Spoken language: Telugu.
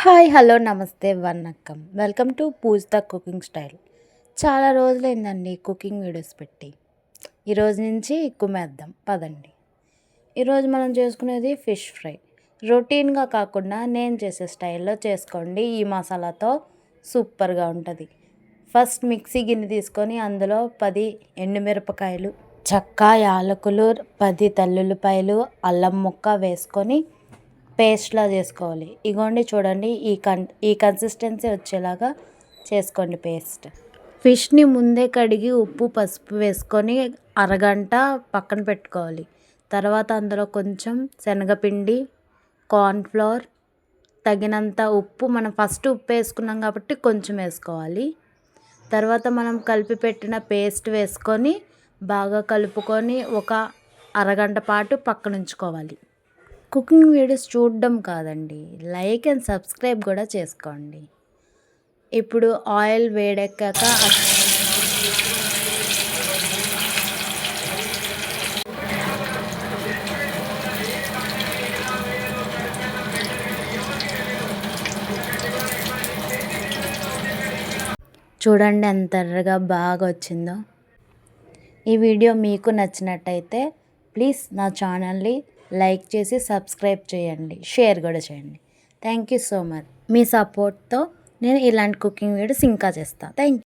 హాయ్ హలో నమస్తే వన్నక్కం welcome to Pooj the cooking style. చాలా రోజులైందండి కుకింగ్ వీడియోస్ పెట్టి. ఈరోజు నుంచి కుమ్మేద్దాం పదండి. ఈరోజు మనం చేసుకునేది ఫిష్ ఫ్రై. రొటీన్గా కాకుండా నేను చేసే స్టైల్లో చేసుకోండి. ఈ మసాలాతో సూపర్గా ఉంటుంది. ఫస్ట్ మిక్సీ గిన్నె తీసుకొని అందులో 10 ఎండుమిరపకాయలు, చెక్క, యాలకులు, 10 తెల్లుల్లిపాయలు, అల్లం ముక్క వేసుకొని పేస్ట్లా చేసుకోవాలి. ఇగోండి చూడండి, ఈ కన్సిస్టెన్సీ వచ్చేలాగా చేసుకోండి పేస్ట్. ఫిష్ని ముందే కడిగి ఉప్పు పసుపు వేసుకొని అరగంట పక్కన పెట్టుకోవాలి. తర్వాత అందులో కొంచెం శనగపిండి, కార్న్ఫ్లోర్, తగినంత ఉప్పు, మనం ఫస్ట్ ఉప్పు వేసుకున్నాం కాబట్టి కొంచెం వేసుకోవాలి. తర్వాత మనం కలిపి పెట్టిన పేస్ట్ వేసుకొని బాగా కలుపుకొని ఒక అరగంట పాటు పక్కన ఉంచుకోవాలి. కుకింగ్ వీడియోస్ చూడడం కాదండి, లైక్ అండ్ సబ్స్క్రైబ్ కూడా చేసుకోండి. ఇప్పుడు ఆయిల్ వేడెక్కాక చూడండి ఎంత ఎర్రగా బాగా వచ్చిందో. ఈ వీడియో మీకు నచ్చినట్టయితే ప్లీజ్ నా ఛానల్ని లైక్ చేసి సబ్స్క్రైబ్ చేయండి, షేర్ కూడా చేయండి. Thank you so much. మీ సపోర్ట్తో నేను ఇలాంటి కుకింగ్ వీడియోస్ ఇంకా చేస్తాను. Thank you.